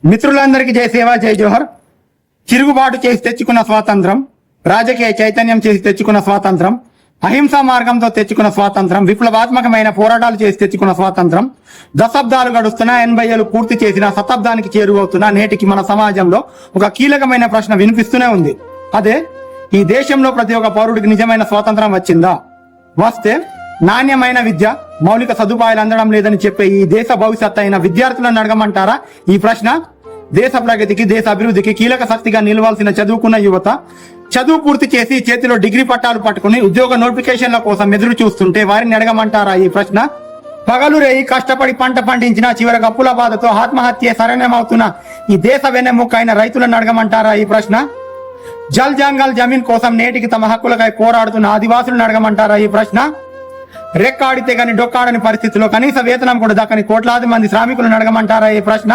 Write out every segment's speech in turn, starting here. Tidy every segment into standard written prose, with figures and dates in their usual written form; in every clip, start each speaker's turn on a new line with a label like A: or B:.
A: మిత్రులందరికీ జై సేవ జై జోహర్. తిరుగుబాటు చేసి తెచ్చుకున్న స్వాతంత్రం, రాజకీయ చైతన్యం చేసి తెచ్చుకున్న స్వాతంత్రం, అహింసా మార్గంతో తెచ్చుకున్న స్వాతంత్రం, విప్లవాత్మకమైన పోరాటాలు చేసి తెచ్చుకున్న స్వాతంత్రం, దశాబ్దాలు గడుస్తున్నా 80 ఏళ్లు పూర్తి చేసిన శతాబ్దానికి చేరువవుతున్న నేటికి మన సమాజంలో ఒక కీలకమైన ప్రశ్న వినిపిస్తూనే ఉంది. అదే, ఈ దేశంలో ప్రతి ఒక్క పౌరుడికి నిజమైన స్వాతంత్రం వచ్చిందా? వస్తే నాణ్యమైన విద్య, మౌలిక సదుపాయాలు అందడం లేదని చెప్పే ఈ దేశ భవిష్యత్ అయిన విద్యార్థులను అడగమంటారా? ఈ ప్రశ్న దేశ ప్రగతికి, దేశ అభివృద్ధికి కీలక శక్తిగా నిలవాల్సిన చదువుకున్న యువత చదువు పూర్తి చేసి చేతిలో డిగ్రీ పట్టాలు పట్టుకుని ఉద్యోగ నోటిఫికేషన్ల కోసం ఎదురు చూస్తుంటే వారిని అడగమంటారా ఈ ప్రశ్న? పగలు రేయి కష్టపడి పంట పండించిన చివరికి అప్పుల బాధతో ఆత్మహత్య శరణ్యమవుతున్న ఈ దేశ వెన్నెముక అయిన రైతులను అడగమంటారా ఈ ప్రశ్న? జల్ జంగల్ జమీన్ కోసం నేటికి తమ హక్కులకై పోరాడుతున్న ఆదివాసులను అడగమంటారా ఈ ప్రశ్న? రెక్కాడితే గాని డొక్కాడని పరిస్థితిలో కనీస వేతనం కూడా దక్కని కోట్లాది మంది శ్రామికులను అడగమంటారా ఈ ప్రశ్న?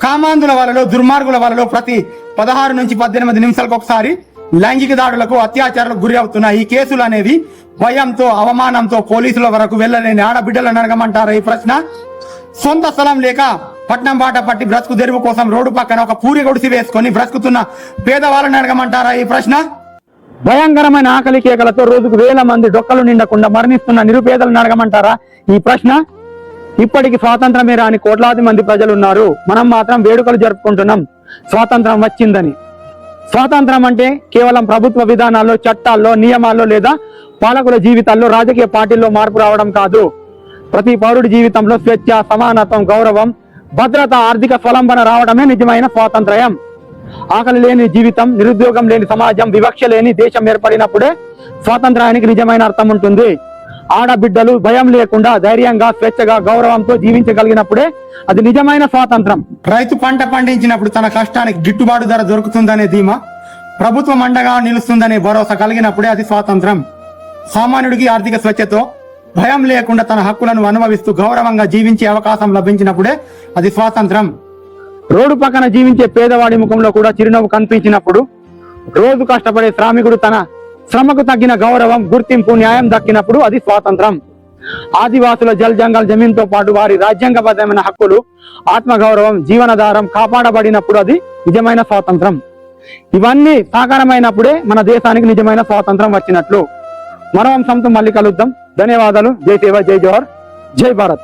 A: కామాంధుల వలలో, దుర్మార్గుల వలలో ప్రతి 16 నుంచి 18 నిమిషాలకు ఒకసారి లైంగిక దాడులకు, అత్యాచారాలకు గురి అవుతున్న ఈ కేసులు అనేవి భయంతో, అవమానంతో పోలీసుల వరకు వెళ్లలేని ఆడబిడ్డలను అడగమంటారా ఈ ప్రశ్న? సొంత స్థలం లేక పట్నం బాట పట్టి బ్రతుకు తెరువు కోసం రోడ్డు పక్కన ఒక పూరి గొడిసి వేసుకొని బ్రతుకుతున్న పేదవాళ్ళని అడగమంటారా ఈ ప్రశ్న? భయంకరమైన ఆకలి కేకలతో రోజుకు 1000 మంది డొక్కలు నిండకుండా మరణిస్తున్న నిరుపేదలను అడగమంటారా ఈ ప్రశ్న? ఇప్పటికి స్వాతంత్రమే రాని కోట్లాది మంది ప్రజలు ఉన్నారు. మనం మాత్రం వేడుకలు జరుపుకుంటున్నాం స్వాతంత్రం వచ్చిందని. స్వాతంత్రం అంటే కేవలం ప్రభుత్వ విధానాల్లో, చట్టాల్లో, నియమాల్లో లేదా పాలకుల జీవితాల్లో, రాజకీయ పార్టీల్లో మార్పు రావడం కాదు. ప్రతి పౌరుడి జీవితంలో స్వేచ్ఛ, సమానత్వం, గౌరవం, భద్రత, ఆర్థిక స్వలంబన రావడమే నిజమైన స్వాతంత్ర్యం. ఆకలి లేని జీవితం, నిరుద్యోగం లేని సమాజం, వివక్ష లేని దేశం ఏర్పడినప్పుడే స్వాతంత్రానికి నిజమైన అర్థం ఉంటుంది. ఆడబిడ్డలు భయం లేకుండా ధైర్యంగా, స్వేచ్ఛగా, గౌరవంతో జీవించగలిగినప్పుడే అది నిజమైన స్వాతంత్రం. రైతు పంట పండించినప్పుడు తన కష్టానికి గిట్టుబాటు ధర దొరుకుతుందనే ధీమా, ప్రభుత్వం అండగా నిలుస్తుందనే భరోసా కలిగినప్పుడే అది స్వాతంత్రం. సామాన్యుడికి ఆర్థిక స్వేచ్ఛతో, భయం లేకుండా తన హక్కులను అనుభవిస్తూ గౌరవంగా జీవించే అవకాశం లభించినప్పుడే అది స్వాతంత్రం. రోడ్డు పక్కన జీవించే పేదవాడి ముఖంలో కూడా చిరునవ్వు కనిపించినప్పుడు, రోజు కష్టపడే శ్రామికుడు తన శ్రమకు తగ్గిన గౌరవం, గుర్తింపు, న్యాయం దక్కినప్పుడు అది స్వాతంత్రం. ఆదివాసుల జల్ జంగల్ జమీన్తో పాటు వారి రాజ్యాంగబద్ధమైన హక్కులు, ఆత్మగౌరవం, జీవనాధారం కాపాడబడినప్పుడు అది నిజమైన స్వాతంత్రం. ఇవన్నీ సాకారమైనప్పుడే మన దేశానికి నిజమైన స్వాతంత్రం వచ్చినట్లు. మరో అంశంతో మళ్ళీ కలుద్దాం. ధన్యవాదాలు. జై సేవ, జై జోహర్, జై భారత్.